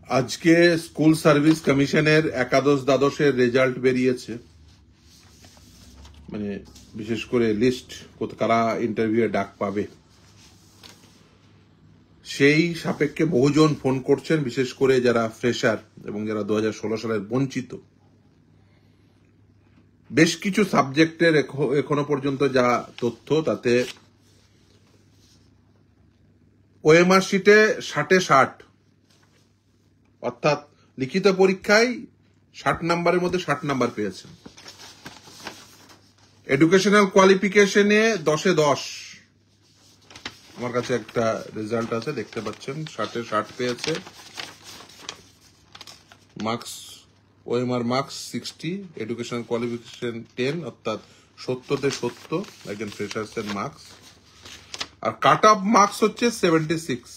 আজকে school service কমিশনের একাদশ দ্বাদশের রেজাল্ট বেরিয়েছে। মানে বিশেষ করে লিস্ট কারা ইন্টারভিউ ডাক পাবে সেই সাপেক্ষে বহুজন ফোন করছেন, বিশেষ করে যারা ফ্রেশার এবং যারা 2016 সালের বঞ্চিত। বেশ কিছু সাবজেক্টের এখনো পর্যন্ত যা তথ্য, তাতে ওএমআর শিটে 60-60, অর্থাৎ লিখিত পরীক্ষায় 60 নাম্বারের মধ্যে 60 নাম্বার পেয়েছেন। এডুকেশনাল কোয়ালিফিকেশনে 10-এ 10। আমার কাছে একটা রেজাল্ট আছে, দেখতে পাচ্ছেন, 60-এ 60 পেয়েছে। Marks, OMR marks 60, educational qualification 10, অর্থাৎ 70-তে 70 একজন ফ্রেশার্সের মার্কস। আর কাট অফ মার্কস হচ্ছে 76।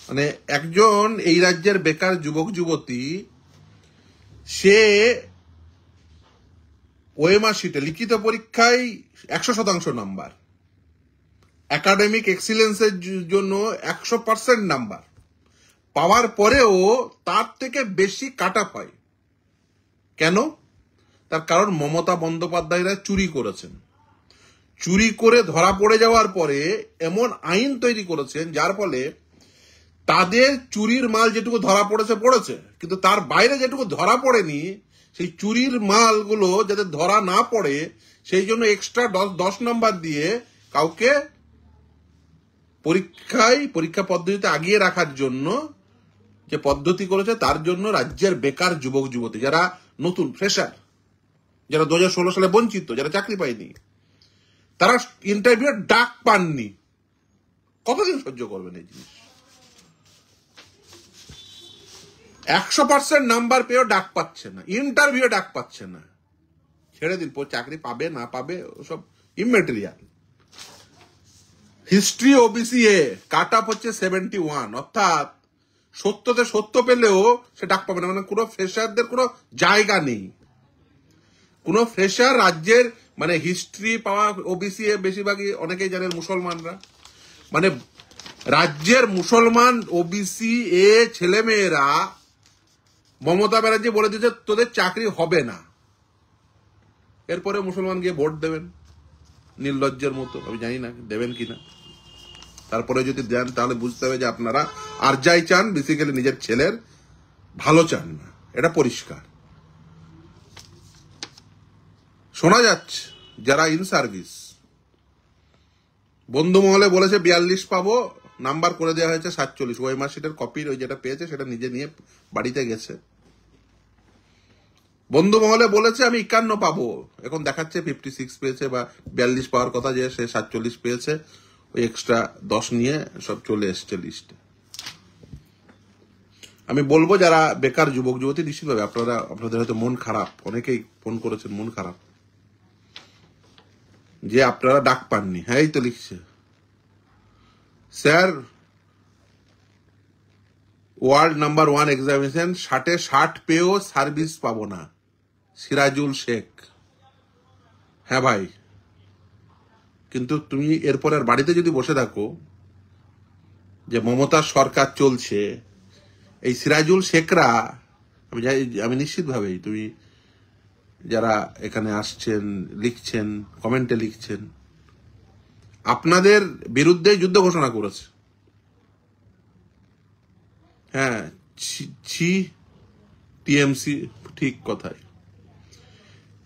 মানে একজন এই রাজ্যের বেকার যুবক যুবতী, সে ওএমআর শিটে লিখিত পরীক্ষায় 100% নাম্বার, একাডেমিক এক্সিলেন্সের জন্য 100% নাম্বার পাওয়ার পরেও তার থেকে বেশি কাট অফ হয়। কেন? তার কারণ মমতা বন্দ্যোপাধ্যায়রা চুরি করেছেন। চুরি করে ধরা পড়ে যাওয়ার পরে এমন আইন তৈরি করেছেন যার ফলে তাদের চুরির মাল যেটুকু ধরা পড়েছে, কিন্তু তার বাইরে যেটুকু ধরা পড়েনি, সেই চুরির মালগুলো যাতে ধরা না পড়ে সেই জন্য এক্সট্রা 10 নাম্বার দিয়ে কাউকে পরীক্ষা পদ্ধতিতে আগিয়ে রাখার জন্য যে পদ্ধতি করেছে, তার জন্য রাজ্যের বেকার যুবক যুবতী যারা নতুন ফ্রেশার, যারা 2016 সালে বঞ্চিত, যারা চাকরি পায়নি, তারা ইন্টারভিউ ডাক পাননি। কতদিন সহ্য করবেন এই জিনিস? 100% নাম্বার পেয়েও ডাক পাচ্ছে না, ইন্টারভিউ ডাক পাচ্ছে না। ছেড়ে দিন, চাকরি পাবে না পাবে ওসব immaterial. History OBC A cut off হচ্ছে 71, অর্থাৎ 70-তে 70 পেলেও সে ডাক পাবে না। মানে কোনো ফ্রেশারদের কোনো জায়গা নেই। কোনো ফ্রেশার রাজ্যের, মানে হিস্ট্রি পাওয়া ওবিসি এ বেশিরভাগই অনেকেই জানেন মুসলমানরা, মানে রাজ্যের মুসলমান ওবিসি এ ছেলেমেয়েরা মমতা ব্যানার্জি বলে দিয়েছে তোদের চাকরি হবে না। এরপরে মুসলমান গিয়ে ভোট দেবেন নির্লজ্জের মতো। আমি জানি না দেবেন কিনা। তারপরে যদি দেন তাহলে বুঝতে হবে যে আপনারা আর যাই চান, বেসিক্যালি নিজের ছেলের ভালো চান না, এটা পরিষ্কার। শোনা যাচ্ছে যারা ইন সার্ভিস, বন্ধু মহলে বলেছে 42 পাবো, নাম্বার করে দেওয়া হয়েছে 47। ওএমআর শিটের কপির ওই যেটা পেয়েছে সেটা নিজে নিয়ে বাড়িতে গেছে। বন্ধু মহলে বলেছে আমি 51 পাবো, এখন দেখাচ্ছে 56 পেয়েছে, বা 42 পাওয়ার কথা যে সে 47 পেয়েছে। ওই এক্সট্রা 10 নিয়ে সব চলে এসছে লিস্টে। আমি বলবো যারা বেকার যুবক যুবতী, নিশ্চিতভাবে আপনাদের হয়তো মন খারাপ, অনেকেই ফোন করেছেন মন খারাপ যে আপনারা ডাক পাননি। হ্যাঁ, এই তো লিখছে, স্যার ওয়ার্ল্ড নাম্বার 1 এক্সামিনেশন 60-এ 60 পেয়েও সার্ভিস পাবো না, সিরাজুল শেখ। হ্যাঁ ভাই, কিন্তু তুমি এরপর আর বাড়িতে যদি বসে থাকো, যে মমতার সরকার চলছে, এই সিরাজুল শেখরা, আমি নিশ্চিতভাবেই, তুমি যারা এখানে আসছেন, লিখছেন, কমেন্টে লিখছেন, আপনাদের বিরুদ্ধে যুদ্ধ ঘোষণা করেছে। হ্যাঁ, টিএমসি, ঠিক কথাই।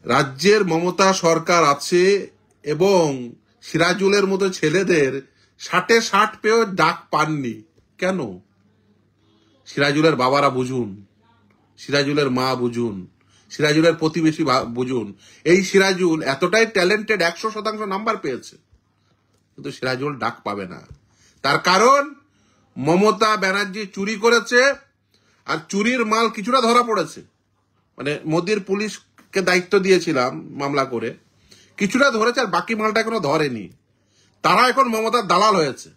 রাজ্যের মমতা সরকার আছে এবং সিরাজুলের মতো ছেলেদের 60-এ 60 পেয়েও ডাক পাননি। কেন? সিরাজুলের বাবারা বুঝুন, সিরাজুলের মা বুঝুন, সিরাজুলের প্রতিবেশী বুঝুন। এই সিরাজুল এতটাই ট্যালেন্টেড, 100% নাম্বার পেয়েছে, কিন্তু সিরাজুল ডাক পাবে না। তার কারণ মমতা ব্যানার্জি চুরি করেছে, আর চুরির মাল কিছুটা ধরা পড়েছে। মানে মোদির পুলিশকে দায়িত্ব দিয়েছিলাম মামলা করে, কিছুটা ধরেছে, আর বাকি মালটা এখনো ধরেনি। তারা এখন মমতার দালাল হয়েছে।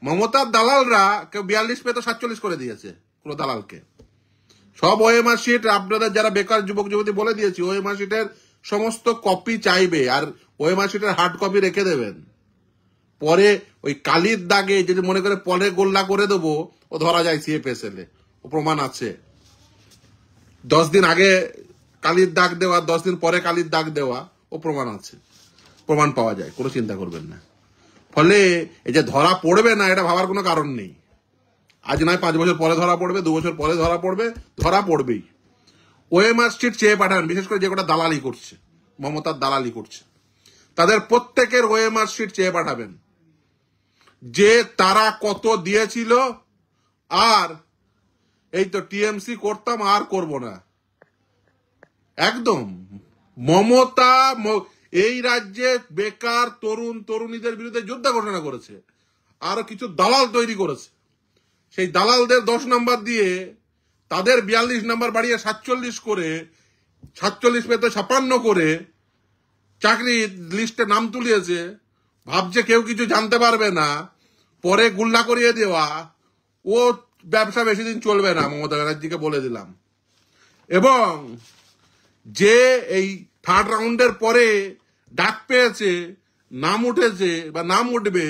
মমতার দালালরা কেউ 42 পেয়ে তো 47 করে দিয়েছে কোনো দালালকে। সব ওএমআর শিট আপনাদের যারা বেকার যুবক যুবতী বলে দিয়েছি, ওএমআর শিটের সমস্ত কপি চাইবে, আর ওএমআর শিটের হার্ড কপি রেখে দেবেন। পরে ওই কালির দাগে যদি মনে করে পরে গোল্লা করে দেবো, ও ধরা যায় সিএফএসএল এ, ও প্রমাণ আছে। 10 দিন আগে কালির দাগ দেওয়া, 10 দিন পরে কালির দাগ দেওয়া, ও প্রমাণ আছে, প্রমাণ পাওয়া যায়, কোনো চিন্তা করবেন না। ফলে এই যে ধরা পড়বে না, এটা ভাবার কোনো কারণ নেই। আজ নয় 5 বছর পরে ধরা পড়বে, 2 বছর পরে ধরা পড়বে, ধরা পড়বেই। ওএমআর শিট চেয়ে পাঠান, বিশেষ করে যে কটা দালালি করছে, মমতার দালালি করছে, তাদের প্রত্যেকের ওএমআর শিট চেয়ে পাঠাবেন, যে তারা কত দিয়েছিল। আর এই তো টিএমসি করতাম আর করব না, একদম। মমতা এই রাজ্যে বেকার তরুণ তরুণীদের বিরুদ্ধে যুদ্ধ ঘোষণা করেছে, আরো কিছু দালাল তৈরি করেছে। সেই দালালদের 10 নাম্বার দিয়ে তাদের 42 নাম্বার বাড়িয়ে 47 করে, 47 পেতে 56 করে চাকরি লিস্টে নাম তুলিয়েছে। ভাবছে কেউ কিছু জানতে পারবে না, পরে গুল্লা করিয়ে দেওয়া। ও ব্যবসা বেশি দিন চলবে না, মমতা ব্যানার্জিকে বলে দিলাম। এবং যে এই 3rd রাউন্ডের পরে ডাক পেয়েছে, নাম উঠেছে বা নাম উঠবে,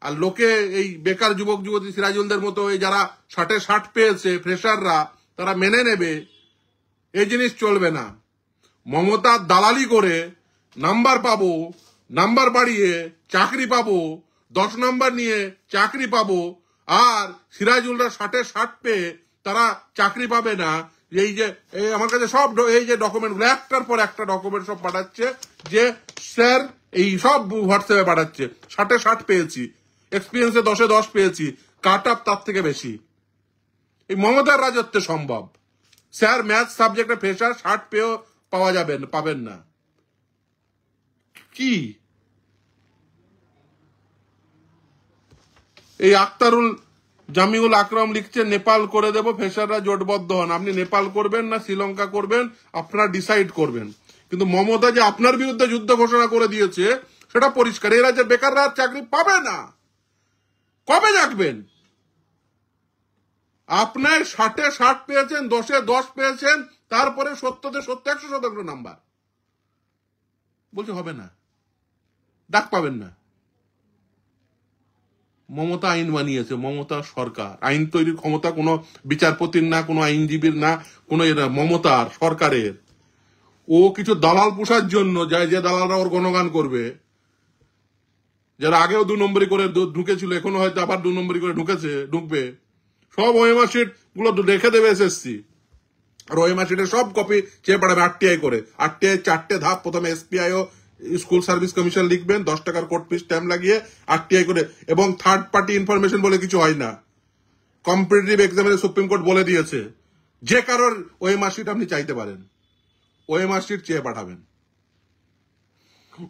আর লোকে এই বেকার যুবক যুবতী সিরাজুলদের মতো এই যারা 60 পেয়েছে ফ্রেশাররা, তারা মেনে নেবে, এই জিনিস চলবে না। মমতার দালালি করে নাম্বার পাবো, নাম্বার বাড়িয়ে চাকরি পাবো, 10 নাম্বার নিয়ে চাকরি পাবো, আর সিরাজুলরা 60 পেয়ে তারা চাকরি পাবে না। এই যে আমার কাছে সব এই যে ডকুমেন্টগুলো একটার পর একটা ডকুমেন্ট সব পাঠাচ্ছে, যে স্যার এই সব হোয়াটসঅ্যাপে পাঠাচ্ছে, 60 পেয়েছি, এক্সপিরিয়েন্সে 10-এ 10 পেয়েছি, কাট আপ তার থেকে বেশি। এই মমতার রাজত্বে সম্ভব। স্যার ম্যাথ সাবজেক্টে ফ্রেশার 60 পেয়েও পাবেন না। কি এই আক্তারুল জামিউল আকরাম লিখছে, নেপাল করে দেব, ফ্রেশাররা জোটবদ্ধ হন। আপনি নেপাল করবেন না শ্রীলঙ্কা করবেন, আপনারা ডিসাইড করবেন। কিন্তু মমতা যে আপনার বিরুদ্ধে যুদ্ধ ঘোষণা করে দিয়েছে সেটা পরিষ্কার। এই রাজ্যে বেকাররা চাকরি পাবে না। কবে জাগবেন? আপনার 60-এ 60 পেয়েছেন, 10-এ 10 পেয়েছেন, তারপরে 70-তে 70, 100% নাম্বার, বলছে হবে না, ডাক পাবেন না। মমতা আইন বানিয়েছে, মমতা সরকার। আইন তৈরির ক্ষমতা কোনো বিচারপতির না, কোনো আইনজীবীর না, কোনো মমতার সরকারের। ও কিছু দালাল পোষার জন্য যায়, যে দালালরা ওর গণগান করবে, যারা আগেও 2 নম্বরই করে ঢুকেছিল, এখনো হয়তো আবার 2 নম্বরই করে ঢুকবে। সব ওএমআর শিট গুলো রেখে দেবে এসএসসি, আর ওএমআর শিটের সব কপি চেয়ে পাঠাবে আরটিআই করে। আরটিআই 4টে ধাপ, প্রথমে এসপিআই ও স্কুল সার্ভিস কমিশন লিখবেন, 10 টাকার কোর্ট ফি স্ট্যাম্প লাগিয়ে আরটিআই করে। এবং থার্ড পার্টি ইনফরমেশন বলে কিছু হয় না। কম্পিটিটিভ এক্সামিনে সুপ্রিম কোর্ট বলে দিয়েছে, যে কারোর ওএমআর শিট আপনি চাইতে পারেন, ওএমআর শিট চেয়ে পাঠাবেন।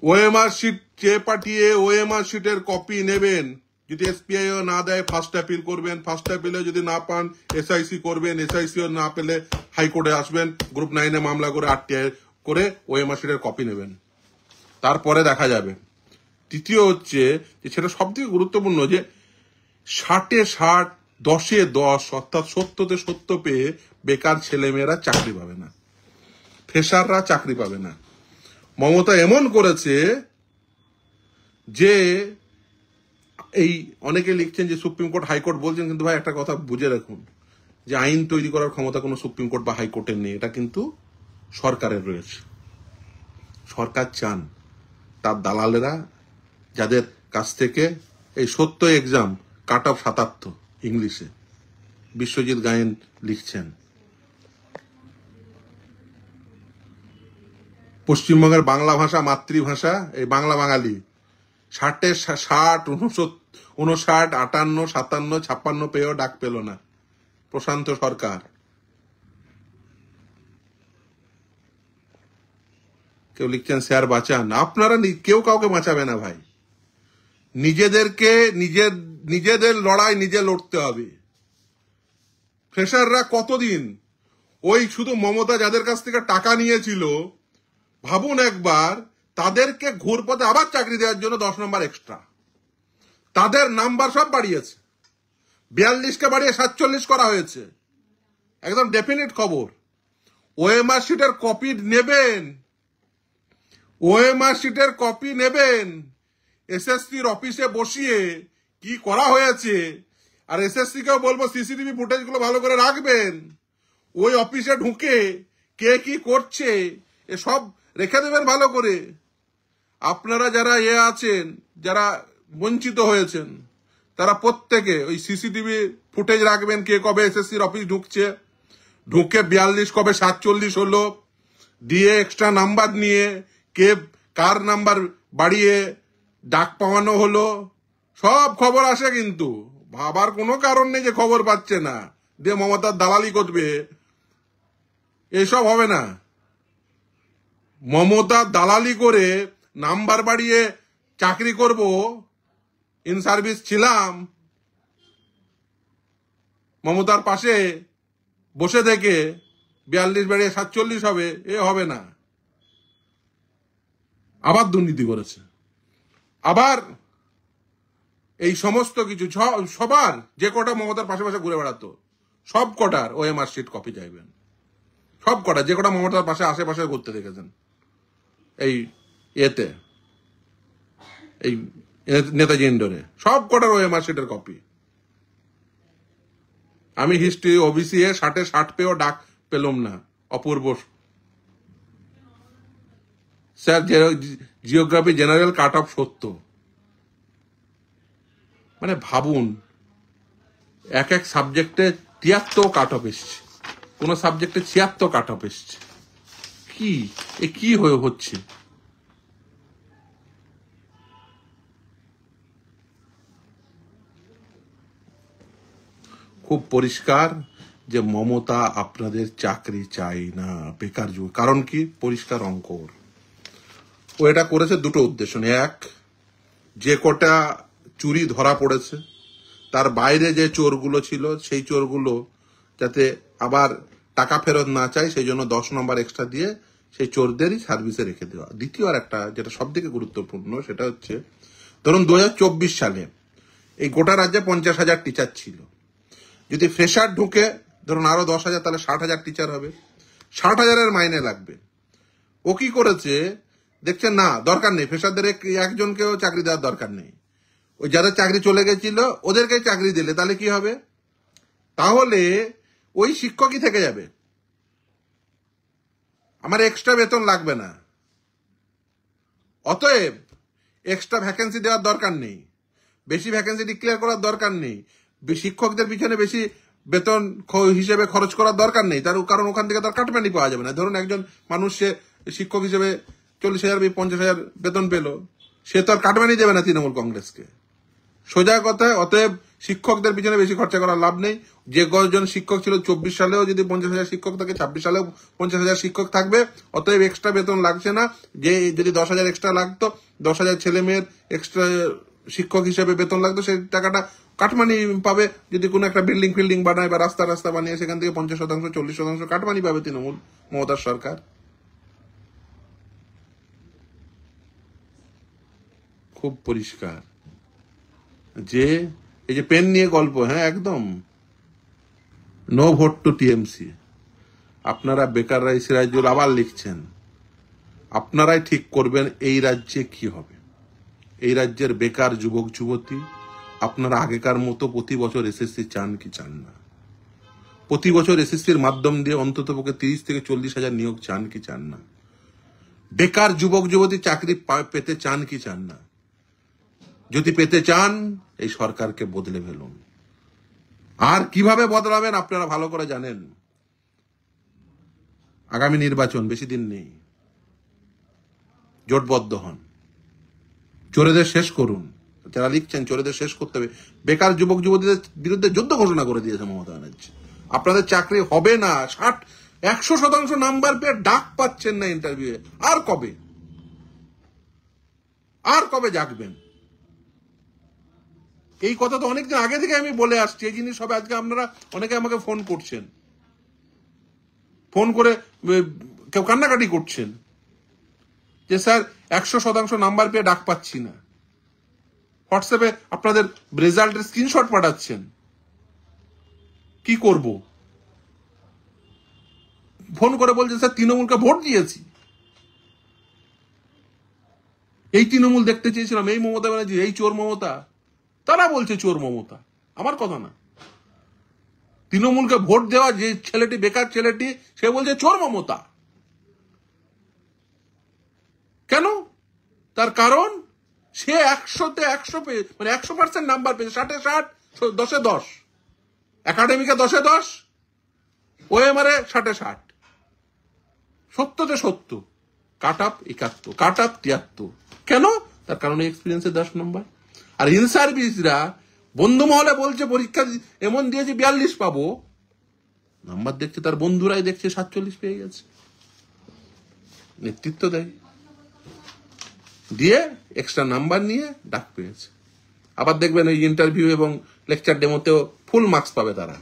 ওএমআর শিট চেয়ে পাঠিয়ে ওএমআর শিটের কপি নেবেন। যদি এসপিআইও না দেয়, ফার্স্ট অ্যাপিল করবেন, ফার্স্ট অ্যাপিলে যদি না পান এসআইসি করবেন, এসআইসিও না পেলে হাইকোর্টে আসবেন, গ্রুপ 9-এ মামলা করে আরটিআই করে ওএমআর শিটের কপি নেবেন, তারপরে দেখা যাবে। তৃতীয় হচ্ছে যে সেটা সব থেকে গুরুত্বপূর্ণ, যে 60-এ 60, 10-এ 10, অর্থাৎ 70-তে 70 পেয়ে বেকার ছেলেমেয়েরা চাকরি পাবে না, ফ্রেশাররা চাকরি পাবে না। মমতা এমন করেছে যে এই অনেকে লিখছেন যে সুপ্রিম কোর্ট হাইকোর্ট বলছেন, কিন্তু ভাই একটা কথা বুঝে রাখুন, যে আইন তৈরি করার ক্ষমতা কোনো সুপ্রিম কোর্ট বা হাইকোর্টের নেই, এটা কিন্তু সরকারের রয়েছে। সরকার চান তার দালালেরা, যাদের কাছ থেকে এই 70 এক্সাম কাট অফ 77 ইংলিশে, বিশ্বজিৎ গায়েন লিখছেন, পশ্চিমবঙ্গের বাংলা ভাষা মাতৃভাষা, এই বাংলা বাঙালি 60-এ 60, 59, 58, 57, 56 পেয়েও ডাক পেল না প্রশান্ত সরকার। কেউ লিখছেন স্যার বাঁচান। আপনারা কেউ কাউকে বাঁচাবে না ভাই, নিজেদের লড়াই নিজে লড়তে হবে। ফ্রেশাররা কতদিন ওই শুধু মমতা যাদের কাছ থেকে টাকা নিয়েছিল, ভাবুন একবার, তাদেরকে ঘুরপথে আবার চাকরি দেওয়ার জন্য 10 নম্বর এক্সট্রা, তাদের নাম্বার সব বাড়িয়েছে, 42কে বাড়িয়ে 47 করা হয়েছে, একদম ডেফিনিট খবর। ওএমআর শিটের কপি নেবেন, ওএমআর শিটের কপি নেবেন, এসএসসির অফিসে বসিয়ে কি করা হয়েছে, আর এসএসসি কেও বলবো সিসিটিভি ফুটেজ গুলো ভালো করে রাখবেন, ওই অফিসে ঢুকে কে কি করছে এসব রেখে দেবেন ভালো করে। আপনারা যারা আছেন, যারা বঞ্চিত হয়েছেন, তারা প্রত্যেকে ওই সিসিটিভি ফুটেজ রাখবেন, কে কবে এসএসসির অফিস ঢুকছে, ঢুকে 42 কবে 47 হলো, দিয়ে এক্সট্রা নাম্বার নিয়ে কে কার নাম্বার বাড়িয়ে ডাক পাওয়ানো হলো, সব খবর আসে। কিন্তু ভাবার কোনো কারণ নেই যে খবর পাচ্ছে না, দিয়ে মমতার দালালি করবে, এসব হবে না। মমতা দালালি করে নাম্বার বাড়িয়ে চাকরি করব, ইন সার্ভিস ছিলাম, মমতার পাশে বসে থেকে 42 বাড়িয়ে 47 হবে, এ হবে না। আবার দুর্নীতি করেছে, আবার এই সমস্ত কিছু সবার যে কটা মমতার পাশে পাশে ঘুরে বেড়াতো সব কটার ওএমআর শিট কপি চাইবেন, সব কটা যে কটা মমতার পাশে আশেপাশে ঘুরতে দেখেছেন এই এতে, এই নেতাজি ইন্ডোরে, সব কটার ওএমআর শিটের কপি। আমি হিস্ট্রি ওবিসি 60 পেয়েও ডাক পেলাম না, Apurba sir geography general cut off 70। মানে ভাবুন, এক এক সাবজেক্টে 73 কাট অফ এসছে, কোন সাবজেক্টে 76 কাট অফ এসছে। কি হয়ে হচ্ছে? খুব পরিষ্কার যে মমতা আপনাদের চাকরি চাই না, বেকার যুগ। কারণ কি? পরিষ্কার অঙ্ক। ও এটা করেছে দুটো উদ্দেশ্য নিয়ে। এক, যে কটা চুরি ধরা পড়েছে তার বাইরে যে চোরগুলো ছিল সেই চোরগুলো যাতে আবার টাকা ফেরত না চায়, সেই জন্য 10 নম্বর এক্সট্রা দিয়ে সেই চোরদেরই সার্ভিসে রেখে দেওয়া। দ্বিতীয় আর একটা যেটা সব থেকে গুরুত্বপূর্ণ, সেটা হচ্ছে ধরুন 2024 সালে এই গোটা রাজ্যে 50,000 টিচার ছিল। যদি ফ্রেশার ঢুকে ধরুন আরো 10,000, তাহলে 60,000 টিচার হবে, 60,000-এর মাইনে লাগবে। ও কি করেছে দেখছেন না, দরকার নেই, ফ্রেশারদের একজনকেও চাকরি দেওয়ার দরকার নেই, ওই যাদের চাকরি চলে গেছিল ওদেরকে চাকরি দিলে তাহলে কি হবে? তাহলে ওই শিক্ষকই থেকে যাবে, আমার এক্সট্রা বেতন লাগবে না। অতএব এক্সট্রা ভ্যাকেন্সি দেওয়ার দরকার নেই, বেশি ভ্যাকেন্সি ডিক্লেয়ার করার দরকার নেই, শিক্ষকদের পিছনে বেশি বেতন হিসেবে খরচ করার দরকার নেই, তার কারণ ওখান থেকে তার কাটমানি পাওয়া যাবে না। ধরুন একজন মানুষ সে শিক্ষক হিসেবে 40,000 50,000 বেতন পেল, সে তো আর কাটমানি দেবে না তৃণমূল কংগ্রেসকে। সোজা কথা, অতএব শিক্ষকদের পিছনে বেশি খরচা করার লাভ নেই। যে কজন শিক্ষক ছিল 24 সালেও যদি 50,000 শিক্ষক থাকে, 26 সালেও 50,000 শিক্ষক থাকবে। অতএব এক্সট্রা বেতন লাগছে না। যে যদি 10,000 এক্সট্রা লাগতো, 10,000 ছেলে মেয়ের এক্সট্রা শিক্ষক হিসেবে বেতন লাগতো, সেই টাকাটা কাটমানি পাবে। যদি কোনো একটা বিল্ডিং বানায় বা রাস্তা বানিয়ে সেখান থেকে 50%, 40% কাটমানি পাবে তৃণমূল মমতার সরকার। খুব পরিষ্কার যে এই যে পেন নিয়ে গল্প, হ্যাঁ একদম নো ভোট টু টিএমসি। আপনারা বেকাররা সিরাজুল আবার লিখছেন, আপনারাই ঠিক করবেন এই রাজ্যে কি হবে। এই রাজ্যের বেকার যুবক যুবতী আপনারা আগেকার মতো প্রতি বছর এসএসসি চান কি চান না? প্রতি বছর এসএসসির মাধ্যম দিয়ে অন্তত পক্ষে 30 থেকে 40,000 নিয়োগ চান কি চান না? বেকার যুবক যুবতী চাকরি পেতে চান কি চান না? যদি পেতে চান এই সরকারকে বদলে ফেলুন। আর কিভাবে বদলাবেন আপনারা ভালো করে জানেন। আগামী নির্বাচন বেশি দিন নেই, জোটবদ্ধ হন, চোরেদের শেষ করুন। যারা লিখছেন চোরেদের শেষ করতে হবে, বেকার যুবক যুবতীদের বিরুদ্ধে যুদ্ধ ঘোষণা করে দিয়েছে মমতা ব্যানার্জি। আপনাদের চাকরি হবে না, 100% নাম্বার পেয়ে ডাক পাচ্ছেন না ইন্টারভিউয়ে। আর কবে জাগবেন? এই কথা তো অনেকদিন আগে থেকে আমি বলে আসছি। এই জিনিস হবে আজকে আপনারা অনেকে আমাকে ফোন করছেন, ফোন করে কেউ কান্নাকাটি করছেন যে স্যার 100% নাম্বার পেয়ে ডাক পাচ্ছি না। হোয়াটসঅ্যাপে আপনাদের রেজাল্টের স্ক্রিনশট পাঠাচ্ছেন, কি করব? ফোন করে বলছেন স্যার তৃণমূলকে ভোট দিয়েছি। এই তৃণমূল দেখতে চেয়েছিলাম, এই মমতা ব্যানার্জি, এই চোর মমতা। তারা বলছে চোর মমতা, আমার কথা না। তৃণমূলকে ভোট দেওয়া যে ছেলেটি, বেকার ছেলেটি, সে বলছে চোর মমতা। কেন? তার কারণ সে 100-তে 100 পেয়ে, মানে 100% নাম্বার পেয়েছে, 60-এ 60, 10-এ 10, একাডেমিকে 10-এ 10, ওএমআর 60-এ 60, 70-তে 70, কাট আপ 71, কাট আপ 73। কেন? তার কারণে এক্সপিরিয়েন্সে 10 নম্বর। আর ইন সার্ভিসরা বন্ধু মহলে বলছে পরীক্ষা এমন দিয়েছে 42 পাবো, নাম্বার দেখছে তার বন্ধুরাই দেখছে 47 পেয়ে গেছে। নেতৃত্ব দেয়, দিয়ে এক্সট্রা নাম্বার নিয়ে ডাক পেয়েছে। আবার দেখবেন ওই ইন্টারভিউ এবং লেকচার ডেমোতেও ফুল মার্কস পাবে তারা,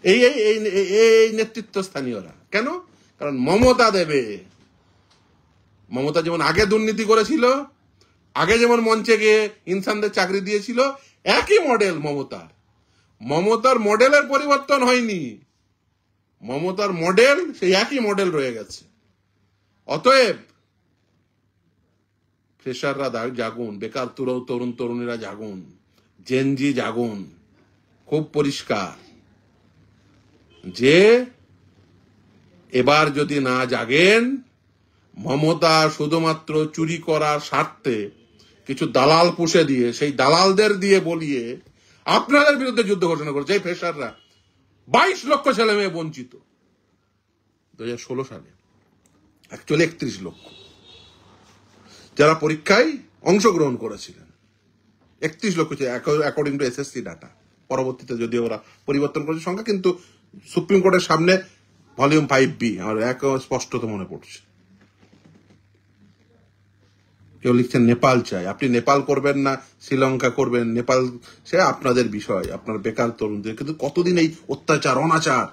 এই এই এই নেতৃত্ব স্থানীয়রা। কেন? কারণ মমতা দেবে। মমতা যেমন আগে দুর্নীতি করেছিল, আগে যেমন মঞ্চে গিয়ে ইনসানদের চাকরি দিয়েছিল, একই মডেল মমতার। মমতার মডেলের পরিবর্তন হয়নি, মমতার মডেল সেই একই মডেল রয়ে গেছে। অতএব ফ্রেশাররা জাগুন, বেকার তরুণ তরুণীরা জাগুন, জেনজি জাগুন। খুব পরিষ্কার যে এবার যদি না জাগেন, মমতা শুধুমাত্র চুরি করার স্বার্থে কিছু দালাল পুষে দিয়ে, সেই দালালদের দিয়ে বলিয়ে আপনাদের বিরুদ্ধে যুদ্ধ ঘোষণা করেছে। এই ফ্রেশাররা 22 লক্ষ ছেলে মেয়ে বঞ্চিত 2016 সালে, অ্যাকচুয়ালি 31 লক্ষ যারা পরীক্ষায় অংশগ্রহণ করেছিলেন। 31 লক্ষ অ্যাকর্ডিং টু এসএসসি ডাটা। পরবর্তীতে যদিও ওরা পরিবর্তন করেছে সংখ্যা, কিন্তু সুপ্রিম কোর্টের সামনে ভলিউম 5B আমার স্পষ্টত মনে পড়ছে। কেউ লিখছেন নেপাল চাই, আপনি নেপাল করবেন না শ্রীলঙ্কা করবেন, নেপাল সে আপনাদের বিষয়, আপনার বেকার তরুণদের। কিন্তু কতদিন এই অত্যাচার, অনাচার,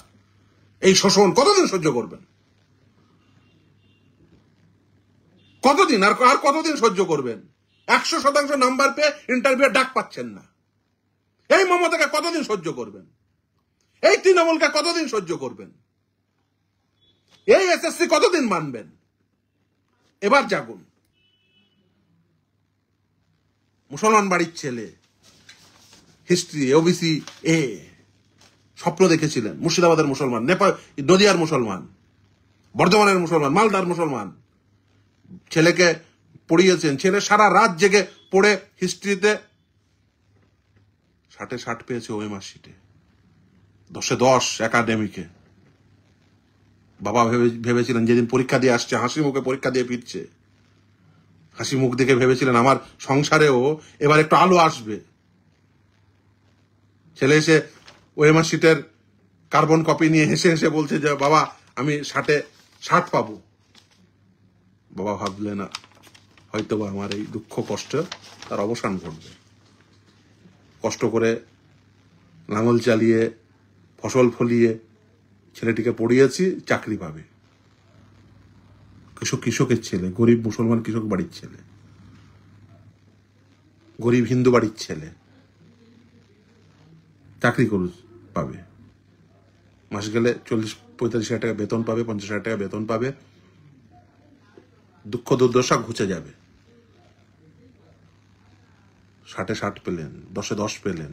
এই শোষণ কতদিন সহ্য করবেন? কতদিন আর কতদিন সহ্য করবেন? 100% নাম্বার পেয়ে ইন্টারভিউ ডাক পাচ্ছেন না, এই মমতাকে কতদিন সহ্য করবেন? এই তৃণমূলকে কতদিন সহ্য করবেন? এই এসএসসি কতদিন মানবেন? এবার জাগুন। মুসলমান বাড়ির ছেলে, হিস্ট্রি, ওবিসি এ, স্বপ্ন দেখেছিলেন মুর্শিদাবাদের মুসলমান, নেপাল, নদিয়ার মুসলমান, বর্ধমানের মুসলমান, মালদার মুসলমান। ছেলেকে পড়িয়েছেন, ছেলে সারা রাত জেগে পড়ে হিস্ট্রিতে 60-এ 60 পেয়েছে ওএমআর শিটে, 10-এ 10 একাডেমিকে। বাবা ভেবেছিলেন যেদিন পরীক্ষা দিয়ে আসছে, হাসি মুখে পরীক্ষা দিয়ে ফিরছে, হাসি মুখ দেখে ভেবেছিলেন আমার সংসারেও এবার একটু আলো আসবে। ছেলে এসে ওএমআর শিটের কার্বন কপি নিয়ে হেসে হেসে বলছে যে বাবা আমি 60-এ 60 পাবো। বাবা ভাবলেন হয়তো বা আমার এই দুঃখ কষ্ট তার অবসান ঘটবে, কষ্ট করে লাঙল চালিয়ে ফসল ফলিয়ে ছেলেটিকে পড়িয়েছি, চাকরি পাবে। কৃষকের ছেলে, গরিব মুসলমান কৃষক বাড়ির ছেলে, গরিব হিন্দু বাড়ির ছেলে, চাকরি পাবে। মাস গেলে 40-45 হাজার টাকা বেতন পাবে, 50 হাজার টাকা বেতন পাবে, দুঃখ দুর্দশা ঘুচে যাবে। 60-এ 60 পেলেন, 10-এ 10 পেলেন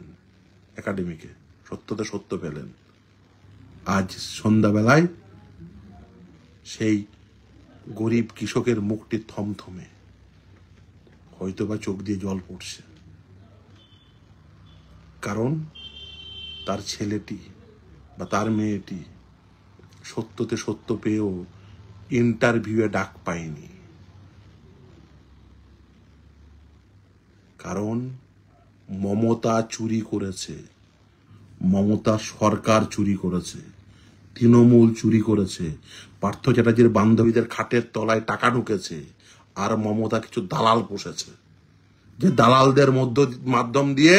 একাডেমিকে, 70-তে 70 পেলেন। আজ সন্ধ্যাবেলায় সেই গরিব কৃষকের মুখটি থমথমে, হয়তোবা চোখ দিয়ে জল পড়ছে। কারণ তার ছেলেটি বা তার মেয়েটি 70-তে 70 পেয়েও ইন্টারভিউয়ে ডাক পায়নি। কারণ মমতা চুরি করেছে, মমতা সরকার চুরি করেছে, তৃণমূল চুরি করেছে, পার্থ চ্যাটার্জির বান্ধবীদের খাটের তলায় টাকা ঢুকেছে, আর মমতা কিছু দালাল বসেছে, যে দালালদের মাধ্যম দিয়ে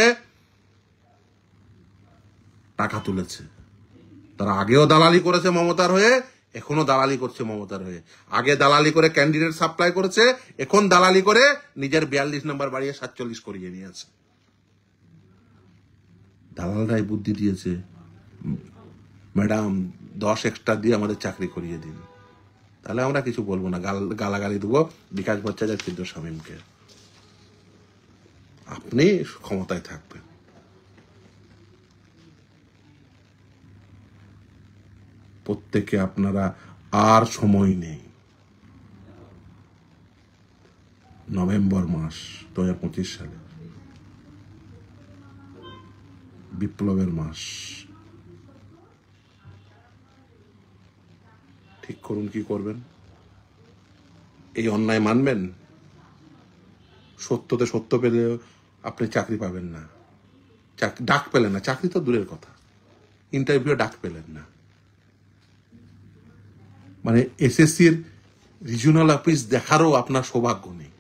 টাকা তুলেছে। তারা আগেও দালালি করেছে মমতার হয়ে, এখনো দালালি করছে মমতার হয়ে। আগে দালালি করে ক্যান্ডিডেট সাপ্লাই করেছে, এখন দালালি করে নিজের 42 নম্বর বাড়িয়ে 47 করিয়ে নিয়েছে। দালালরাই বুদ্ধি দিয়েছে, ম্যাডাম 10 এক্সট্রা দিয়ে আমাদের চাকরি করিয়ে দিন, তাহলে আমরা কিছু বলবো না, গালাগালি দেবো বিকাশ ভট্টাচার্য, সিদ্ধ শামীমকে। আপনি ক্ষমতায় থাকবেন। প্রত্যেকে আপনারা আর সময় নেই। নভেম্বর মাস 2025 সালে বিপ্লবের মাস। ঠিক করুন কি করবেন। এই অন্যায় মানবেন? সত্যতে সত্য পেলে আপনি চাকরি পাবেন না, ডাক পেলেন না, চাকরি তো দূরের কথা, ইন্টারভিউ ডাক পেলেন না। মানে এসএসসির রিজিওনাল অফিস দেখারও আপনার সৌভাগ্য নেই।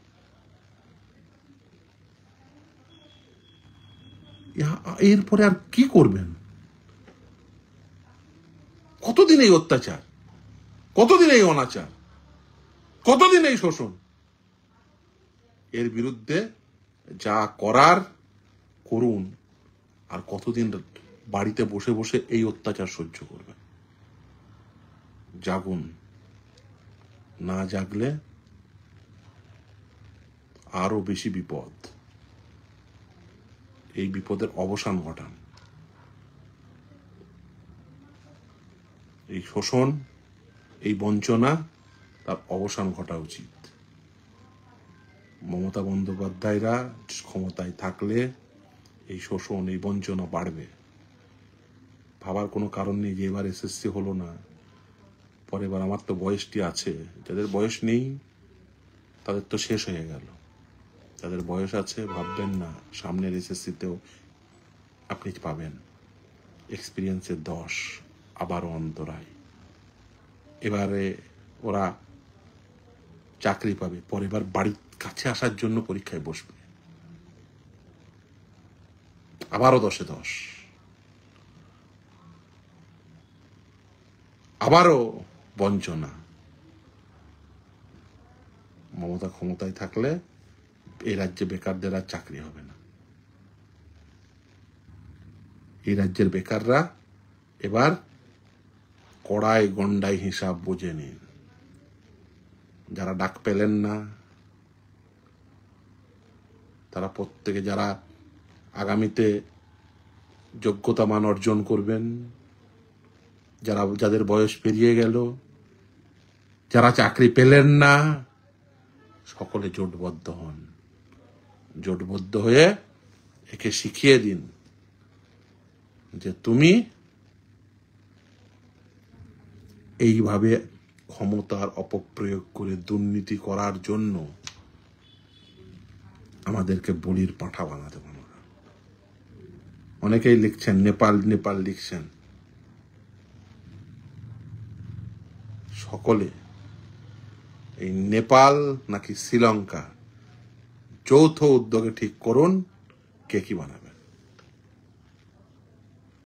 এরপরে আর কি করবেন? কতদিন এই অত্যাচার, কতদিন এই অনাচার, কতদিন এই শোষণ? এর বিরুদ্ধে যা করার করুন। আর কতদিন বাড়িতে বসে বসে এই অত্যাচার সহ্য করবেন? জাগুন। না জাগলে আরো বেশি বিপদ। এই বিপদের অবসান ঘটান। এই শোষণ, এই বঞ্চনা, তার অবসান ঘটা উচিত। মমতা বন্দ্যোপাধ্যায়রা ক্ষমতায় থাকলে এই শোষণ, এই বঞ্চনা বাড়বে। ভাবার কোনো কারণ নেই যে এবার এসএসসি হলো না, পরের বার আমার তো বয়সটি আছে। যাদের বয়স নেই তাদের তো শেষ হয়ে গেল। যাদের বয়স আছে ভাববেন না, সামনের এসএসসিতেও আপনি পাবেন এক্সপিরিয়েন্সের 10, আবারও অন্তরায়। এবারে ওরা চাকরি পাবে, পরের বার বাড়ির কাছে আসার জন্য পরীক্ষায় বসবে, আবারও 10-এ 10, আবারও বঞ্চনা। মমতা ক্ষমতায় থাকলে এই রাজ্যে বেকারদের আর চাকরি হবে না। এই রাজ্যের বেকাররা এবার কড়াই গন্ডাই হিসাব বুঝে নিন। যারা ডাক পেলেন না তারা প্রত্যেকে, যারা আগামীতে যোগ্যতা মান অর্জন করবেন, যাদের বয়স পেরিয়ে গেল, যারা চাকরি পেলেন না, সকলে জোটবদ্ধ হন। জোটবদ্ধ হয়ে একে শিখিয়ে দিন যে তুমি এইভাবে ক্ষমতার অপপ্রয়োগ করে দুর্নীতি করার জন্য আমাদেরকে বলির পাঁঠা বানাতে পারো না। অনেকেই লিখছেন নেপাল নেপাল লিখছেন। সকলে এই নেপাল নাকি শ্রীলঙ্কা যৌথ উদ্যোগে ঠিক করুন কে কি বানাবে।